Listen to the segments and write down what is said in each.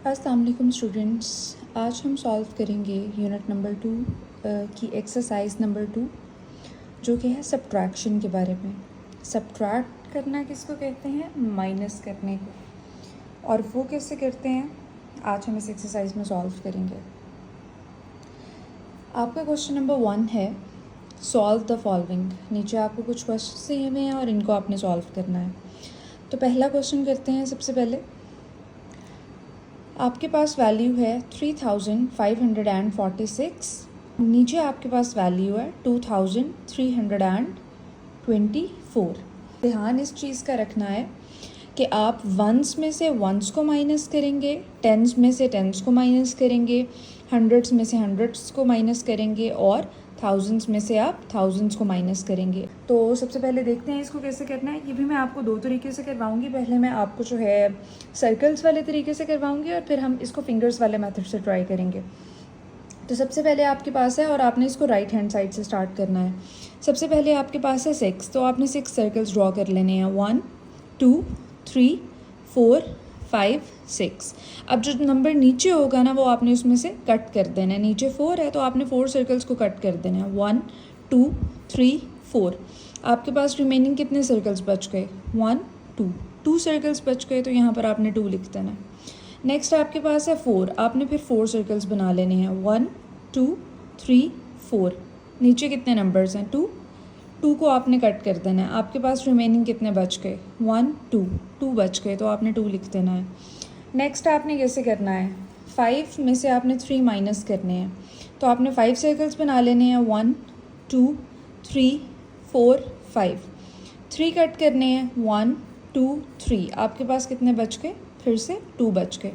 अस्सलाम वालेकुम स्टूडेंट्स, आज हम सॉल्व करेंगे यूनिट नंबर 2 की एक्सरसाइज नंबर 2 जो कि है सब्ट्रैक्शन के बारे में। सब्ट्रैक्ट करना किसको कहते हैं? माइनस करने को। और वो कैसे करते हैं आज हम इस एक्सरसाइज में सॉल्व करेंगे। आपका क्वेश्चन नंबर 1 है सॉल्व द फॉलोइंग। नीचे आपको कुछ क्वेश्चन दिए हुए हैं और इनको आपने सॉल्व करना है। तो पहला क्वेश्चन करते हैं। सबसे पहले आपके पास वैल्यू है 3546, नीचे आपके पास वैल्यू है 2324। ध्यान इस चीज़ का रखना है कि आप वंस में से वंस को माइनस करेंगे, टेंस में से टेंस को माइनस करेंगे, हंड्रेड्स में से हंड्रेड्स को माइनस करेंगे और थाउजेंड्स में से आप थाउजेंड्स को माइनस करेंगे। तो सबसे पहले देखते हैं इसको कैसे करना है। ये भी मैं आपको दो तरीके से करवाऊंगी। पहले मैं आपको जो है सर्कल्स वाले तरीके से करवाऊंगी और फिर हम इसको फिंगर्स वाले मेथड से ट्राई करेंगे। तो सबसे पहले आपके पास है और आपने इसको राइट हैंड साइड से स्टार्ट करना है। सबसे पहले आपके पास है 6, तो आपने 6 सर्कल्स ड्रॉ कर लेने हैं। 1 2 3 4 5 6। अब जो नंबर नीचे होगा ना वो आपने उसमें से कट कर देना है। नीचे 4 है तो आपने 4 सर्कल्स को कट कर देना है। 1 2 3 4। आपके पास रिमेनिंग कितने सर्कल्स बच गए? 1 2 सर्कल्स बच गए, तो यहाँ पर आपने 2 लिख देना है। नेक्स्ट आपके पास है 4, आपने फिर 4 सर्कल्स बना लेने हैं। 1 2 3 4। नीचे कितने नंबर्स हैं? 2 को आपने कट कर देना है। आपके पास रिमेनिंग कितने बच गए? 1 2 बच गए, तो आपने 2 लिख देना है। नेक्स्ट आपने कैसे करना है? 5 में से आपने 3 माइनस करने हैं, तो आपने 5 सर्कल्स बना लेने हैं। 1 2 3 4 5। 3 कट करने हैं। 1 2 3। आपके पास कितने बच गए? फिर से 2 बच गए।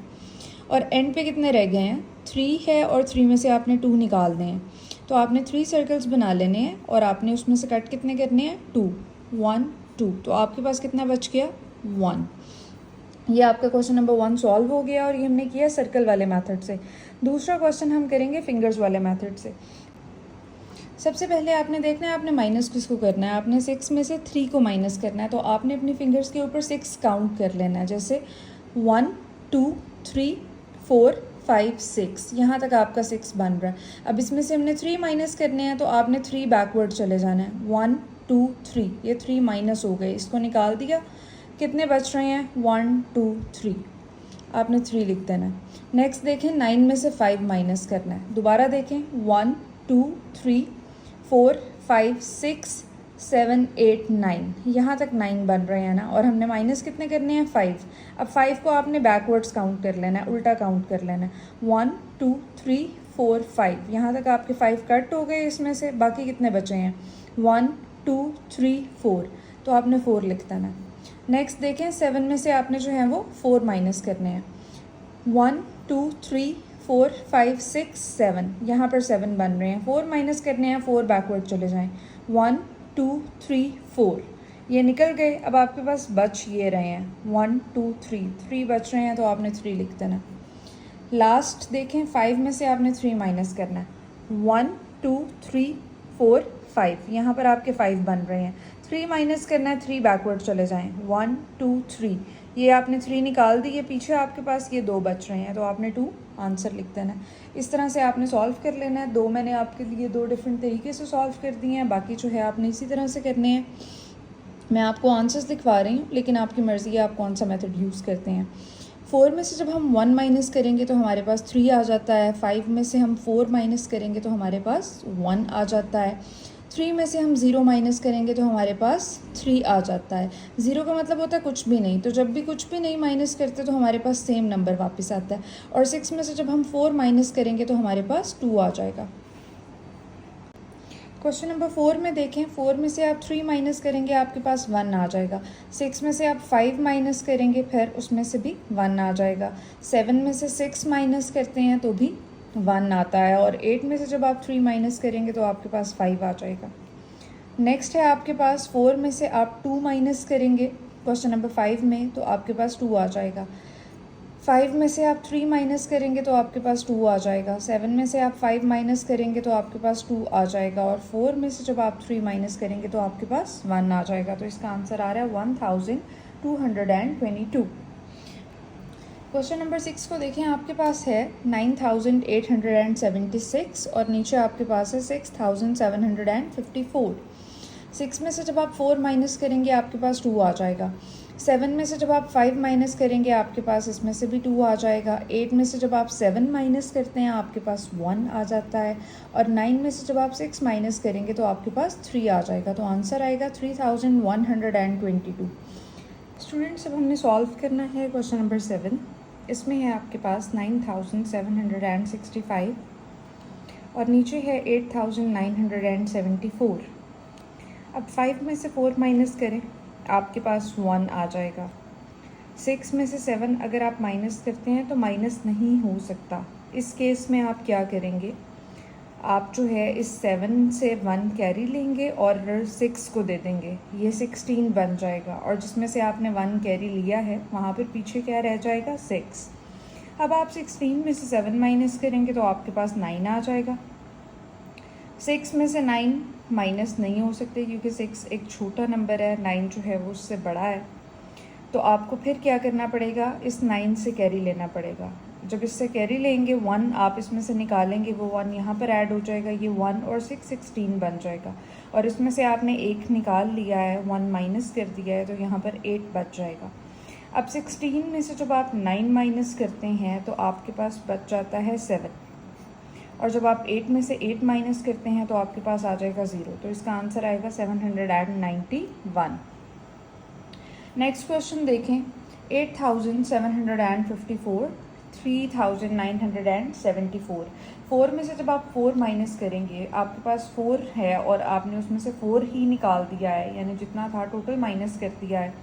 और एंड पे कितने रह गए हैं? 3 है और 3 में से आपने 2 निकालने हैं, तो आपने 3 सर्कल्स बना लेने हैं और आपने उसमें से कट कितने करने हैं? 2 1 2। तो आपके पास कितना बच गया? 1। ये आपका क्वेश्चन नंबर 1 सॉल्व हो गया और ये हमने किया सर्कल वाले मेथड से। दूसरा क्वेश्चन हम करेंगे फिंगर्स वाले मेथड से। सबसे पहले आपने देखना है आपने माइनस किसको करना है। आपने 6 में से 3 को माइनस करना है, तो आपने अपनी फिंगर्स के ऊपर 6 काउंट कर लेना है। जैसे 1 2 3 4 5 6, यहाँ तक आपका 6 बन रहा है। अब इसमें से हमने 3 माइनस करने हैं, तो आपने 3 बैकवर्ड चले जाना है। 1 2 3, ये 3 माइनस हो गए, इसको निकाल दिया। कितने बच रहे हैं? 1 2 3। आपने 3 लिख देना है। नेक्स्ट देखें 9 में से 5 माइनस करना है। दोबारा देखें 1 2 3 4 5 6 7 8 9, यहाँ तक 9 बन रहे हैं ना। और हमने माइनस कितने करने हैं? 5। अब 5 को आपने बैकवर्ड्स काउंट कर लेना है, उल्टा काउंट कर लेना है। 1 2 3 4 5, यहाँ तक आपके 5 कट हो गए। इसमें से बाकी कितने बचे हैं? 1 2 3 4, तो आपने 4 लिख देना है। नेक्स्ट देखें 7 में से आपने जो है वो 4 माइनस करने हैं। 1 2 3 4 5 6 7, यहाँ पर 7 बन रहे हैं। 4 माइनस करने हैं, 4 बैकवर्ड चले जाएं। 1 2 3 4, ये निकल गए। अब आपके पास बच ये रहे हैं 1 2 3 बच रहे हैं, तो आपने 3 लिख देना। लास्ट देखें 5 में से आपने 3 माइनस करना है। 1 2 3 4 5, यहाँ पर आपके 5 बन रहे हैं। 3 माइनस करना है, 3 बैकवर्ड चले जाएं। 1 2 3, ये आपने 3 निकाल दी। ये पीछे आपके पास ये 2 बच रहे हैं, तो आपने 2 आंसर लिख देना है। इस तरह से आपने सॉल्व कर लेना है। 2 मैंने आपके लिए 2 डिफरेंट तरीके से सॉल्व कर दिए हैं, बाकी जो है आपने इसी तरह से करने हैं। मैं आपको आंसर्स दिखवा रही हूँ, लेकिन आपकी मर्ज़ी है आप कौन सा मेथड यूज़ करते हैं। 4 में से जब हम 1 माइनस करेंगे तो हमारे पास 3 आ जाता है। 5 में से हम 4 माइनस करेंगे तो हमारे पास 1 आ जाता है। 3 में से हम 0 माइनस करेंगे तो हमारे पास 3 आ जाता है। 0 का मतलब होता है कुछ भी नहीं, तो जब भी कुछ भी नहीं माइनस करते तो हमारे पास सेम नंबर वापस आता है। और 6 में से जब हम 4 माइनस करेंगे तो हमारे पास 2 आ जाएगा। क्वेश्चन नंबर 4 में देखें, 4 में से आप 3 माइनस करेंगे, आपके पास 1 आ जाएगा। 6 में से आप 5 माइनस करेंगे, फिर उसमें से भी 1 आ जाएगा। 7 में से 6 माइनस करते हैं तो भी 1 आता है। और 8 में से जब आप 3 माइनस करेंगे तो आपके पास 5 आ जाएगा। नेक्स्ट है आपके पास 4 में से आप 2 माइनस करेंगे क्वेश्चन नंबर 5 में, तो आपके पास 2 आ जाएगा। 5 में से आप 3 माइनस करेंगे तो आपके पास 2 आ जाएगा। 7 में से आप 5 माइनस करेंगे तो आपके पास 2 आ जाएगा। और 4 में से जब आप 3 माइनस करेंगे तो आपके पास 1 आ जाएगा। तो इसका आंसर आ रहा है 1222। क्वेश्चन नंबर 6 को देखें, आपके पास है 9876 और नीचे आपके पास है 6754। 6 में से जब आप 4 माइनस करेंगे आपके पास 2 आ जाएगा। 7 में से जब आप 5 माइनस करेंगे आपके पास इसमें से भी 2 आ जाएगा। 8 में से जब आप 7 माइनस करते हैं आपके पास 1 आ जाता है। और 9 में से जब आप 6 माइनस करेंगे तो आपके पास 3 आ जाएगा। तो आंसर आएगा 3122। स्टूडेंट्स, अब हमने सॉल्व करना है क्वेश्चन नंबर 7। इसमें है आपके पास 9765 और नीचे है 8974। अब 5 में से 4 माइनस करें, आपके पास 1 आ जाएगा। 6 में से 7 अगर आप माइनस करते हैं तो माइनस नहीं हो सकता। इस केस में आप क्या करेंगे, आप जो है इस 7 से 1 कैरी लेंगे और 6 को दे देंगे, ये 16 बन जाएगा। और जिसमें से आपने 1 कैरी लिया है वहाँ पर पीछे क्या रह जाएगा, 6। अब आप 16 में से 7 माइनस करेंगे तो आपके पास 9 आ जाएगा। 6 में से 9 माइनस नहीं हो सकते क्योंकि 6 एक छोटा नंबर है, 9 जो है वो उससे बड़ा है। तो आपको फिर क्या करना पड़ेगा, इस 9 से कैरी लेना पड़ेगा। जब इससे कैरी लेंगे 1 आप इसमें से निकालेंगे, वो 1 यहाँ पर ऐड हो जाएगा, ये 1 और 6 16 बन जाएगा। और इसमें से आपने 1 निकाल लिया है, 1 माइनस कर दिया है, तो यहाँ पर 8 बच जाएगा। अब 16 में से जब आप 9 माइनस करते हैं तो आपके पास बच जाता है 7। और जब आप 8 में से 8 माइनस करते हैं तो आपके पास आ जाएगा 0। तो इसका आंसर आएगा 791। नेक्स्ट क्वेश्चन देखें, 8754, 3974। 4 में से जब आप 4 माइनस करेंगे, आपके पास 4 है और आपने उसमें से 4 ही निकाल दिया है, यानी जितना था टोटल माइनस कर दिया है,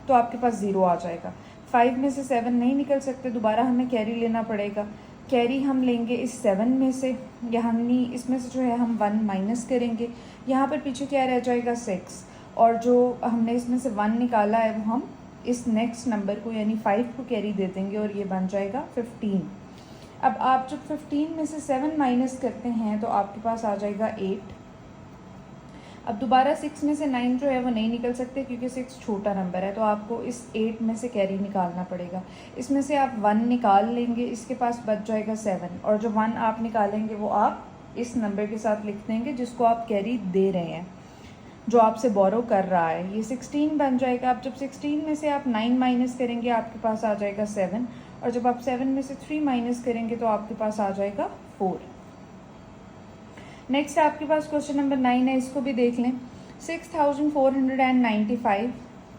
तो आपके पास 0 आ जाएगा। 5 में से 7 नहीं निकल सकते, दोबारा हमें कैरी लेना पड़ेगा। कैरी हम लेंगे इस 7 में से, यानी इसमें से जो है हम 1 माइनस करेंगे, यहाँ पर पीछे क्या रह जाएगा, 6। और जो हमने इसमें से 1 निकाला है वो हम इस नेक्स्ट नंबर को यानी 5 को कैरी दे देंगे और ये बन जाएगा 15। अब आप जब 15 में से 7 माइनस करते हैं तो आपके पास आ जाएगा 8। अब दोबारा 6 में से 9 जो है वो नहीं निकल सकते क्योंकि 6 छोटा नंबर है, तो आपको इस 8 में से कैरी निकालना पड़ेगा। इसमें से आप 1 निकाल लेंगे, इसके पास बच जाएगा 7। और जो 1 आप निकालेंगे वो आप इस नंबर के साथ लिख देंगे जिसको आप कैरी दे रहे हैं, जो आपसे बोरो कर रहा है, ये 16 बन जाएगा। अब जब 16 में से आप 9 माइनस करेंगे आपके पास आ जाएगा 7। और जब आप 7 में से 3 माइनस करेंगे तो आपके पास आ जाएगा 4। नेक्स्ट आपके पास क्वेश्चन नंबर 9 है, इसको भी देख लें। 6495,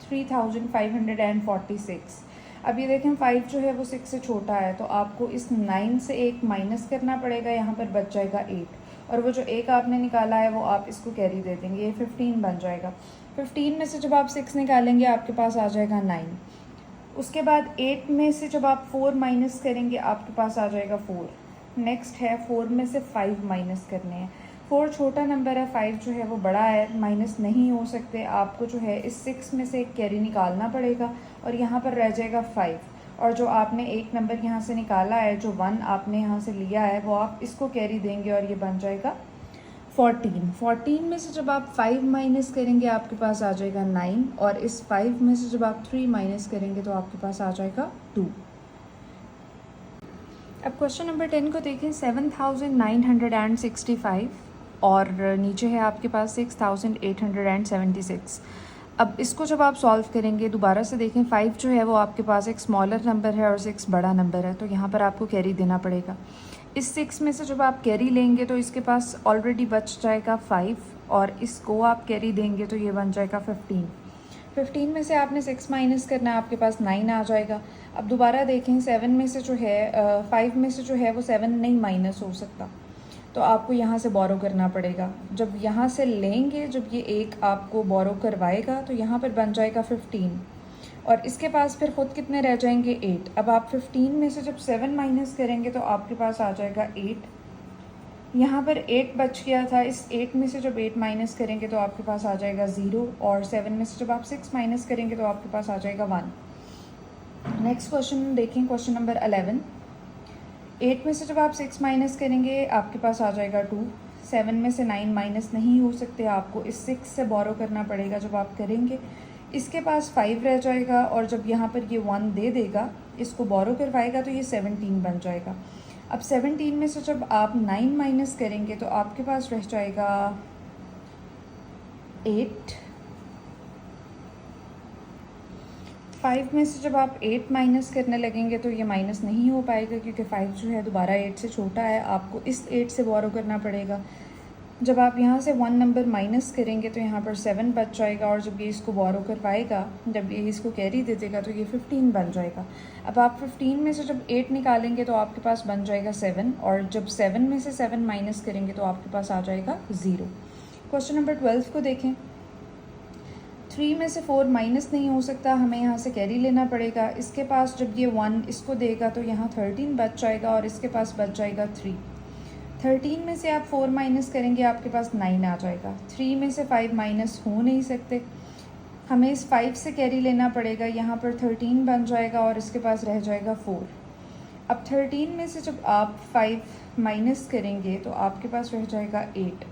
3546। अब ये देखें 5 जो है वो 6 से छोटा है, तो आपको इस 9 से 1 माइनस करना पड़ेगा, यहाँ पर बच जाएगा 8। और वो जो 1 आपने निकाला है वो आप इसको कैरी दे देंगे, ये 15 बन जाएगा। 15 में से जब आप 6 निकालेंगे आपके पास आ जाएगा 9। उसके बाद 8 में से जब आप 4 माइनस करेंगे आपके पास आ जाएगा 4। नेक्स्ट है 4 में से 5 माइनस करने हैं। 4 छोटा नंबर है, 5 जो है वो बड़ा है, माइनस नहीं हो सकते। आपको जो है इस 6 में से एक कैरी निकालना पड़ेगा और यहाँ पर रह जाएगा 5। और जो आपने एक नंबर यहाँ से निकाला है, जो 1 आपने यहाँ से लिया है, वो आप इसको कैरी देंगे और ये बन जाएगा 14। 14 में से जब आप 5 माइनस करेंगे आपके पास आ जाएगा 9। और इस 5 में से जब आप 3 माइनस करेंगे तो आपके पास आ जाएगा 2। अब क्वेश्चन नंबर 10 को देखें। 7965 और नीचे है आपके पास 6876। अब इसको जब आप सॉल्व करेंगे, दोबारा से देखें, 5 जो है वो आपके पास एक स्मॉलर नंबर है और 6 बड़ा नंबर है, तो यहाँ पर आपको कैरी देना पड़ेगा। इस 6 में से जब आप कैरी लेंगे तो इसके पास ऑलरेडी बच जाएगा 5 और इसको आप कैरी देंगे तो ये बन जाएगा 15। 15 में से आपने 6 माइनस करना है, आपके पास 9 आ जाएगा। अब दोबारा देखें, 7 में से जो है 5 में से जो है वो 7 नहीं माइनस हो सकता, तो आपको यहाँ से बोरो करना पड़ेगा। जब यहाँ से लेंगे, जब ये एक आपको बोरो करवाएगा तो यहाँ पर बन जाएगा 15 और इसके पास फिर ख़ुद कितने रह जाएंगे 8। अब आप 15 में से जब 7 माइनस करेंगे तो आपके पास आ जाएगा 8। यहाँ पर 8 बच गया था, इस 8 में से जब 8 माइनस करेंगे तो आपके पास आ जाएगा 0। और 7 में से जब आप 6 माइनस करेंगे तो आपके पास आ जाएगा 1। नेक्स्ट क्वेश्चन देखें, क्वेश्चन नंबर 11। 8 में से जब आप 6 माइनस करेंगे आपके पास आ जाएगा 2। 7 में से 9 माइनस नहीं हो सकते, आपको इस 6 से बोरो करना पड़ेगा। जब आप करेंगे इसके पास 5 रह जाएगा और जब यहाँ पर ये 1 दे देगा इसको बोरो करवाएगा तो ये 17 बन जाएगा। अब 17 में से जब आप 9 माइनस करेंगे तो आपके पास रह जाएगा 8। 5 में से जब आप 8 माइनस करने लगेंगे तो ये माइनस नहीं हो पाएगा क्योंकि 5 जो है दोबारा 8 से छोटा है, आपको इस 8 से बोरो करना पड़ेगा। जब आप यहाँ से 1 नंबर माइनस करेंगे तो यहाँ पर 7 बच जाएगा, और जब ये इसको बोरो करवाएगा, जब ये इसको कैरी दे देगा तो ये 15 बन जाएगा। अब आप 15 में से जब 8 निकालेंगे तो आपके पास बन जाएगा 7, और जब 7 में से 7 माइनस करेंगे तो आपके पास आ जाएगा 0। क्वेश्चन नंबर 12 को देखें। 3 में से 4 माइनस नहीं हो सकता, हमें यहाँ से कैरी लेना पड़ेगा। इसके पास जब ये 1 इसको देगा तो यहाँ 13 बच जाएगा, और इसके पास बच जाएगा 3। 13 में से आप 4 माइनस करेंगे, आपके पास 9 आ जाएगा। 3 में से 5 माइनस हो नहीं सकते, हमें इस 5 से कैरी लेना पड़ेगा। यहाँ पर 13 बन जाएगा, और इसके पास रह जाएगा 4। अब 13 में से जब आप 5 माइनस करेंगे तो आपके पास रह जाएगा 8।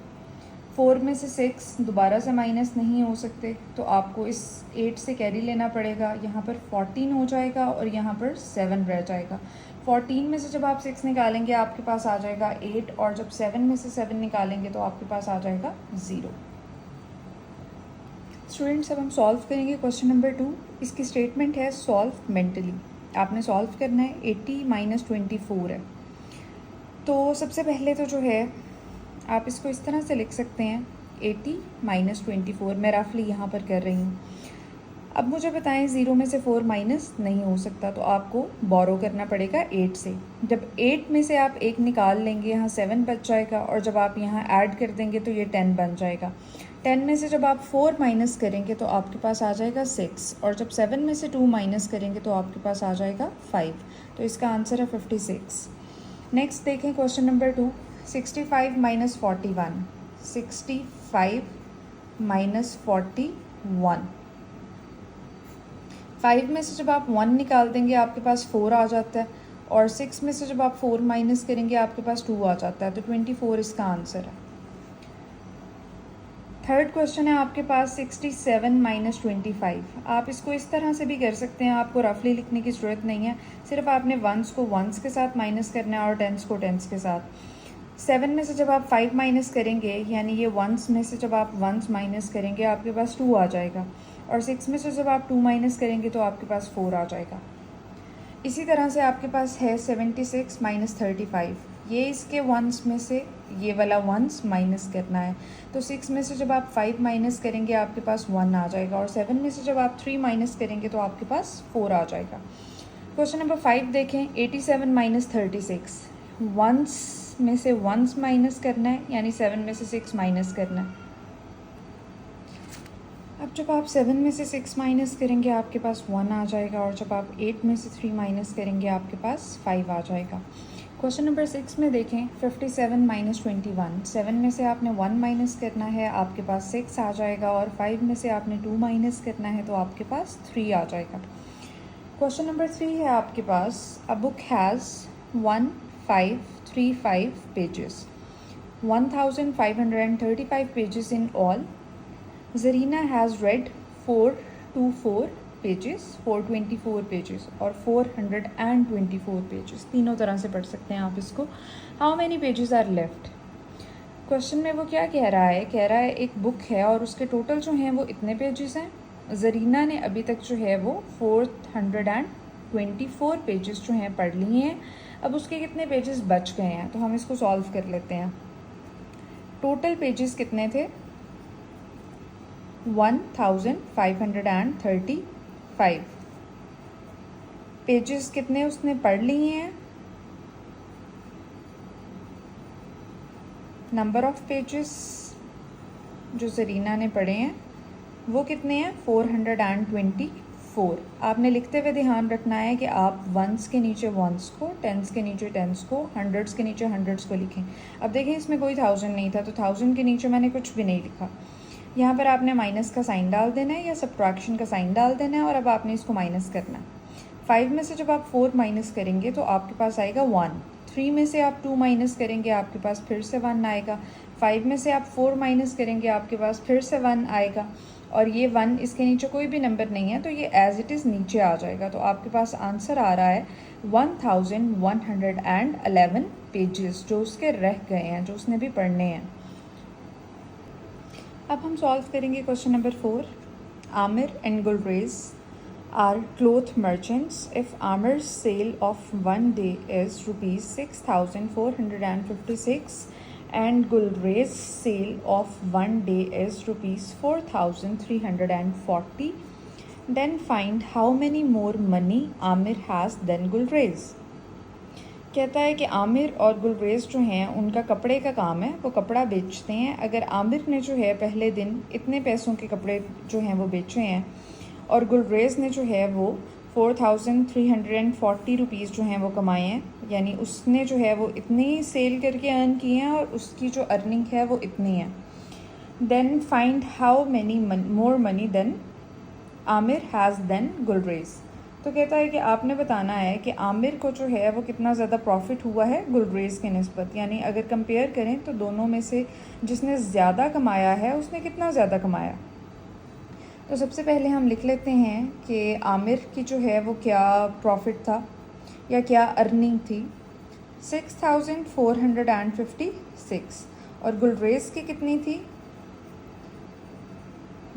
4 में से 6 दोबारा से माइनस नहीं हो सकते, तो आपको इस 8 से कैरी लेना पड़ेगा। यहाँ पर 14 हो जाएगा, और यहाँ पर 7 रह जाएगा। 14 में से जब आप 6 निकालेंगे आपके पास आ जाएगा 8, और जब 7 में से 7 निकालेंगे तो आपके पास आ जाएगा 0। स्टूडेंट्स, अब हम सॉल्व करेंगे क्वेश्चन नंबर 2। इसकी स्टेटमेंट है सॉल्व मेंटली। आपने सॉल्व करना है। 80 माइनस 24 है। तो सबसे पहले तो जो है आप इसको इस तरह से लिख सकते हैं, 80 माइनस 24 मैं रफली यहाँ पर कर रही हूँ। अब मुझे बताएं 0 में से 4 माइनस नहीं हो सकता, तो आपको बोरो करना पड़ेगा 8 से। जब 8 में से आप 1 निकाल लेंगे, यहाँ 7 बच जाएगा, और जब आप यहाँ ऐड कर देंगे तो ये 10 बन जाएगा। 10 में से जब आप 4 माइनस करेंगे तो आपके पास आ जाएगा 6, और जब 7 में से 2 माइनस करेंगे तो आपके पास आ जाएगा 5। तो इसका आंसर है 56। नेक्स्ट देखें क्वेश्चन नंबर 2। 65 माइनस 41। 65 माइनस 41। 5 में से जब आप 1 निकाल देंगे आपके पास 4 आ जाता है, और 6 में से जब आप 4 माइनस करेंगे आपके पास 2 आ जाता है। तो 24 इसका आंसर है। थर्ड क्वेश्चन है आपके पास 67 माइनस 25। आप इसको इस तरह से भी कर सकते हैं, आपको रफली लिखने की ज़रूरत नहीं है, सिर्फ आपने वंस को वंस के साथ माइनस करना है और टेंस को टेंस के साथ। 7 में से जब आप 5 माइनस करेंगे, यानी ये वंस में से जब आप वंस माइनस करेंगे आपके पास 2 आ जाएगा, और 6 में से जब आप 2 माइनस करेंगे तो आपके पास 4 आ जाएगा। इसी तरह से आपके पास है 76 माइनस 35। ये इसके वंस में से ये वाला वंस माइनस करना है, तो 6 में से जब आप 5 माइनस करेंगे आपके पास 1 आ जाएगा, और 7 में से जब आप 3 माइनस करेंगे तो आपके पास 4 आ जाएगा। क्वेश्चन नंबर 5 देखें। 87 माइनस 36। वंस में से वंस माइनस करना है, यानी 7 में से 6 माइनस करना है। अब जब आप 7 में से 6 माइनस करेंगे आपके पास 1 आ जाएगा, और जब आप 8 में से 3 माइनस करेंगे आपके पास 5 आ जाएगा। क्वेश्चन नंबर 6 में देखें। 57 माइनस 21। 7 में से आपने 1 माइनस करना है, आपके पास 6 आ जाएगा, और 5 में से आपने 2 माइनस करना है तो आपके पास 3 आ जाएगा। क्वेश्चन नंबर 3 है आपके पास। A book has 1535 pages, 1535 pages in all. Zarina has read 424 pages, 424 pages और 424 pages, तीनों तरह से पढ़ सकते हैं आप इसको। How many pages are left? Question में वो क्या कह रहा है? कह रहा है एक बुक है और उसके टोटल जो हैं वो इतने पेजेस हैं। जरीना ने अभी तक जो है वो 424 पेजेस जो हैं पढ़ लिए हैं। अब उसके कितने पेजेस बच गए हैं, तो हम इसको सॉल्व कर लेते हैं। टोटल पेजेस कितने थे? 1535 पेजेस कितने उसने पढ़ लिए हैं? नंबर ऑफ पेजेस जो जरीना ने पढ़े हैं वो कितने हैं? 424। आपने लिखते हुए ध्यान रखना है कि आप वंस के नीचे वंस को, टेंस के नीचे टेंस को, हंड्रेड्स के नीचे हंड्रेड्स को लिखें। अब देखें इसमें कोई 1000 नहीं था, तो 1000 के नीचे मैंने कुछ भी नहीं लिखा। यहाँ पर आपने माइनस का साइन डाल देना है या सब्ट्रैक्शन का साइन डाल देना है, और अब आपने इसको माइनस करना है। 5 में से जब आप 4 माइनस करेंगे तो आपके पास आएगा 1। 3 में से आप 2 माइनस करेंगे आपके पास फिर से 1 आएगा। 5 में से आप 4 माइनस करेंगे आपके पास फिर से 1 आएगा, और ये 1 इसके नीचे कोई भी नंबर नहीं है, तो ये एज़ इट इज़ नीचे आ जाएगा। तो आपके पास आंसर आ रहा है 1111 पेजेस जो उसके रह गए हैं, जो उसने भी पढ़ने हैं। अब हम सॉल्व करेंगे question number 4। Aamir and Gulrez are cloth merchants. If Amir's sale of one day is rupees 6,456 and Gulrez's sale of one day is rupees 4,340, then find how many more money Amir has than Gulrez. कहता है कि आमिर और गुलरेज जो हैं उनका कपड़े का काम है, वो कपड़ा बेचते हैं। अगर आमिर ने जो है पहले दिन इतने पैसों के कपड़े जो हैं वो बेचे हैं और गुलरेज ने जो है वो 4,340 रुपीज़ जो हैं वो कमाए हैं, यानी उसने जो है वो इतनी सेल करके अर्न किए हैं और उसकी जो अर्निंग है वो इतनी है। Then find how many more money then Aamir has then Gulrez. तो कहता है कि आपने बताना है कि आमिर को जो है वो कितना ज़्यादा प्रॉफिट हुआ है गुलरेज के निस्बत, यानी अगर कंपेयर करें तो दोनों में से जिसने ज़्यादा कमाया है उसने कितना ज़्यादा कमाया। तो सबसे पहले हम लिख लेते हैं कि आमिर की जो है वो क्या प्रॉफिट था या क्या अर्निंग थी, 6,456, और गुलरेज की कितनी थी,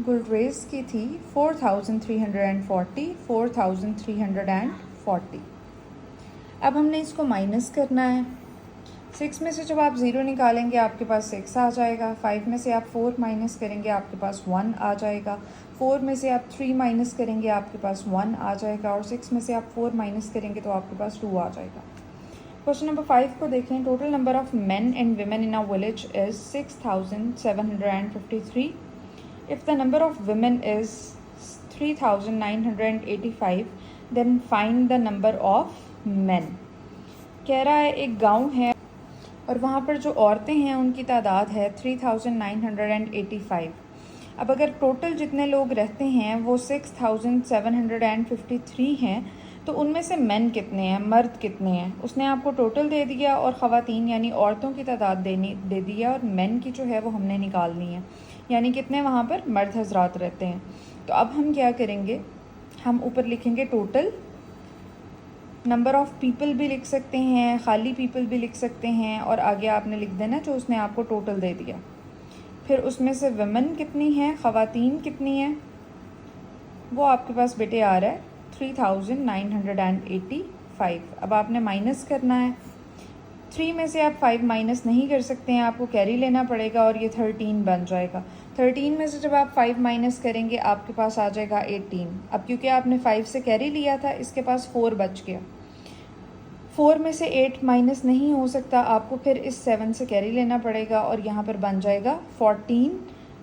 गुलरेज की थी 4,340। अब हमने इसको माइनस करना है। 6 में से जब आप 0 निकालेंगे आपके पास 6 आ जाएगा। 5 में से आप 4 माइनस करेंगे आपके पास 1 आ जाएगा। 4 में से आप 3 माइनस करेंगे आपके पास 1 आ जाएगा। और 6 में से आप 4 माइनस करेंगे तो आपके पास 2 आ जाएगा। क्वेश्चन नंबर 5 को देखें। Total number of main and women in a village is 6,753. If the number of women is 3,985, then find the number of men. कह रहा है एक गांव है और वहाँ पर जो औरतें हैं उनकी तादाद है 3,985। अब अगर टोटल जितने लोग रहते हैं वो 6,753 हैं, तो उनमें से मेन कितने हैं, मर्द कितने हैं। उसने आपको टोटल दे दिया और ख़वातीन यानी औरतों की तादाद दे दिया, और मेन की जो है वो हमने निकालनी है, यानी कितने वहाँ पर मर्द हजरात रहते हैं। तो अब हम क्या करेंगे, हम ऊपर लिखेंगे टोटल, नंबर ऑफ़ पीपल भी लिख सकते हैं, खाली पीपल भी लिख सकते हैं, और आगे आपने लिख देना जो उसने आपको टोटल दे दिया। फिर उसमें से वुमेन कितनी हैं, ख़वातीन कितनी हैं, वो आपके पास बेटे आ रहा है 3,985। अब आपने माइनस करना है। 3 में से आप 5 माइनस नहीं कर सकते हैं, आपको कैरी लेना पड़ेगा और ये 13 बन जाएगा। 13 में से जब आप 5 माइनस करेंगे आपके पास आ जाएगा 18। अब क्योंकि आपने 5 से कैरी लिया था इसके पास 4 बच गया। 4 में से 8 माइनस नहीं हो सकता, आपको फिर इस 7 से कैरी लेना पड़ेगा और यहाँ पर बन जाएगा 14।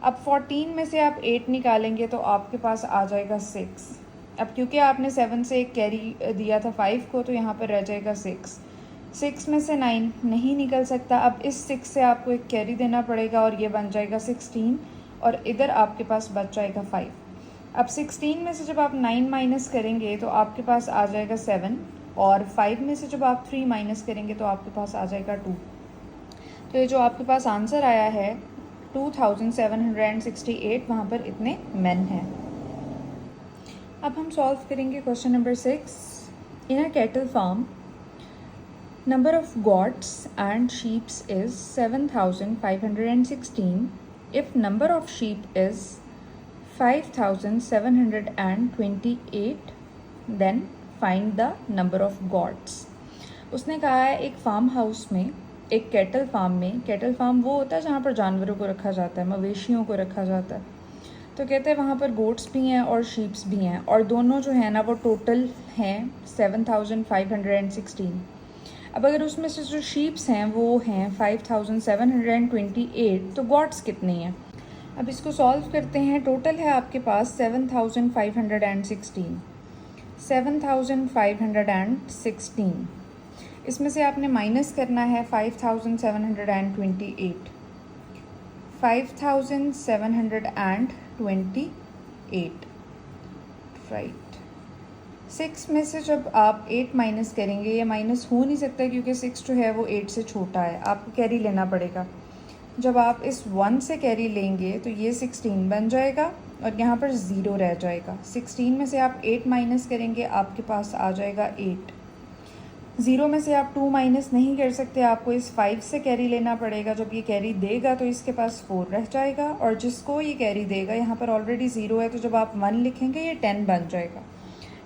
अब 14 में से आप 8 निकालेंगे तो आपके पास आ जाएगा 6। अब क्योंकि आपने 7 से एक कैरी दिया था 5 को, तो यहाँ पर रह जाएगा 6। 6 में से 9 नहीं निकल सकता, अब इस 6 से आपको एक कैरी देना पड़ेगा और ये बन जाएगा 16, और इधर आपके पास बच जाएगा 5। अब 16 में से जब आप 9 माइनस करेंगे तो आपके पास आ जाएगा 7, और 5 में से जब आप 3 माइनस करेंगे तो आपके पास आ जाएगा 2। तो ये जो आपके पास आंसर आया है 2,768, वहाँ पर इतने मेन हैं। अब हम सॉल्व करेंगे question number 6। In a cattle farm number of goats and sheep is 7,516. If number of sheep is 5,728, then find the number of goats. उसने कहा है एक फार्म हाउस में, एक कैटल फार्म में, कैटल फार्म वो होता है जहाँ पर जानवरों को रखा जाता है, मवेशियों को रखा जाता है। तो कहते हैं वहाँ पर गोट्स भी हैं और शीप्स भी हैं, और दोनों जो है ना वो टोटल हैं 7,516। अब अगर उसमें से जो शीप्स हैं वो हैं 5,728, तो गॉट्स कितने हैं। अब इसको सॉल्व करते हैं। टोटल है आपके पास 7,516। 7,516 इसमें से आपने माइनस करना है 5,728। 5,728 राइट। 6 में से जब आप 8 माइनस करेंगे, ये माइनस हो नहीं सकता क्योंकि 6 जो है वो 8 से छोटा है, आपको कैरी लेना पड़ेगा। जब आप इस 1 से कैरी लेंगे तो ये 16 बन जाएगा, और यहाँ पर 0 रह जाएगा। 16 में से आप 8 माइनस करेंगे, आपके पास आ जाएगा 8। 0 में से आप 2 माइनस नहीं कर सकते, आपको इस 5 से कैरी लेना पड़ेगा। जब ये कैरी देगा तो इसके पास 4 रह जाएगा, और जिसको ये कैरी देगा, यहाँ पर ऑलरेडी 0 है, तो जब आप 1 लिखेंगे ये 10 बन जाएगा।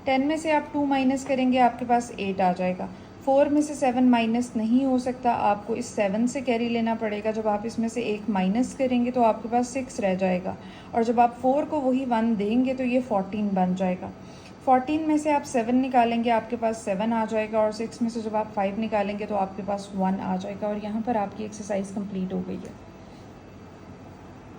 10 में से आप 2 माइनस करेंगे, आपके पास 8 आ जाएगा। 4 में से 7 माइनस नहीं हो सकता, आपको इस 7 से कैरी लेना पड़ेगा। जब आप इसमें से 1 माइनस करेंगे तो आपके पास 6 रह जाएगा, और जब आप 4 को वही 1 देंगे तो ये 14 बन जाएगा। 14 में से आप 7 निकालेंगे, आपके पास 7 आ जाएगा, और 6 में से जब आप 5 निकालेंगे तो आपके पास 1 आ जाएगा। और यहाँ पर आपकी एक्सरसाइज कंप्लीट हो गई है।